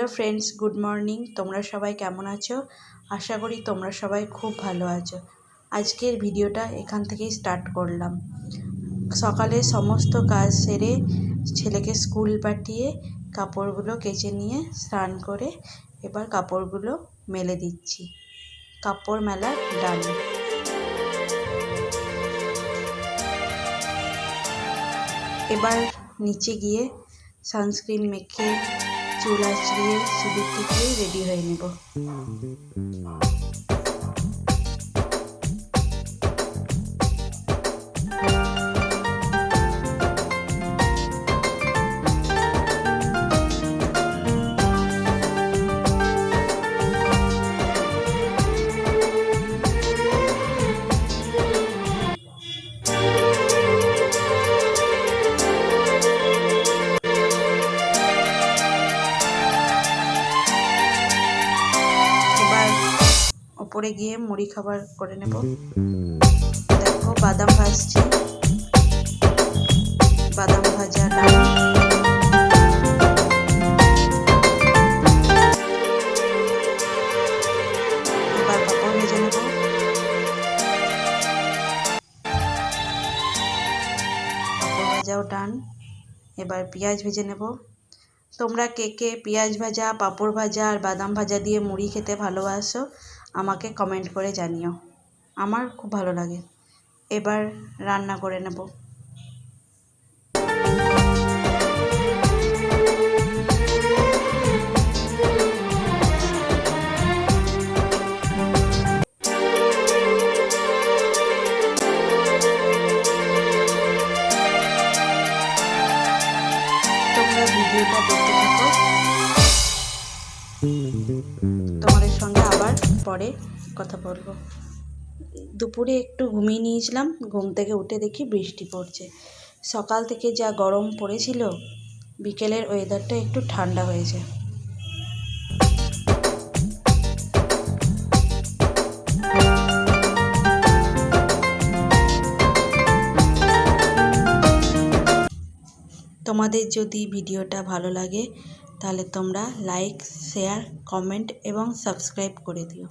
Hello friends, good morning. তোমরা সবাই কেমন আছো? আশা করি তোমরা সবাই খুব ভালো আছো। আজকের ভিডিওটা এখান থেকেই স্টার্ট করলাম। সকালে সমস্ত কাজ সেরে ছেলেকে স্কুল পাঠিয়ে কাপড়গুলো কেচে নিয়ে স্নান করে এবার কাপড়গুলো মেলে দিচ্ছি। কাপড় মেলা ডান। এবার নিচে গিয়ে সানস্ক্রিন মেখে চুল আঁচড়িয়ে সিঁদুর টিপিয়ে রেডি হয়ে নেব। ওপরে গিয়ে মুড়ি খাবার করে নেব। দেখো বাদাম ভাজছি, বাদাম ভাজা ডাল। এবার পাঁপড় ভেজে নেব। পাঁপড় ভাজাও ডান। এবার পেঁয়াজ ভেজে নেব। তোমরা কে কে পেঁয়াজ ভাজা, পাঁপড় ভাজা আর বাদাম ভাজা দিয়ে মুড়ি খেতে ভালোবাসো আমাকে কমেন্ট করে জানিও। আমার খুব ভালো লাগে। এবার রান্না করে নেব। তোমরা ভিডিওটা দেখতে থাকো। তোমাদের সঙ্গে আবার পরে কথা বলবো। দুপুরে একটু ঘুমিয়ে নিয়েছিলাম, ঘুম থেকে উঠে দেখি বৃষ্টি পড়ছে। সকাল থেকে যা গরম পড়েছিল, বিকেলের ওয়েদারটা একটু ঠান্ডা হয়েছে। তোমাদের যদি ভিডিওটা ভালো লাগে তাহলে তোমরা লাইক, শেয়ার, কমেন্ট এবং সাবস্ক্রাইব করে দিও।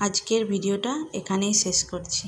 আজকের ভিডিওটা এখানেই শেষ করছি।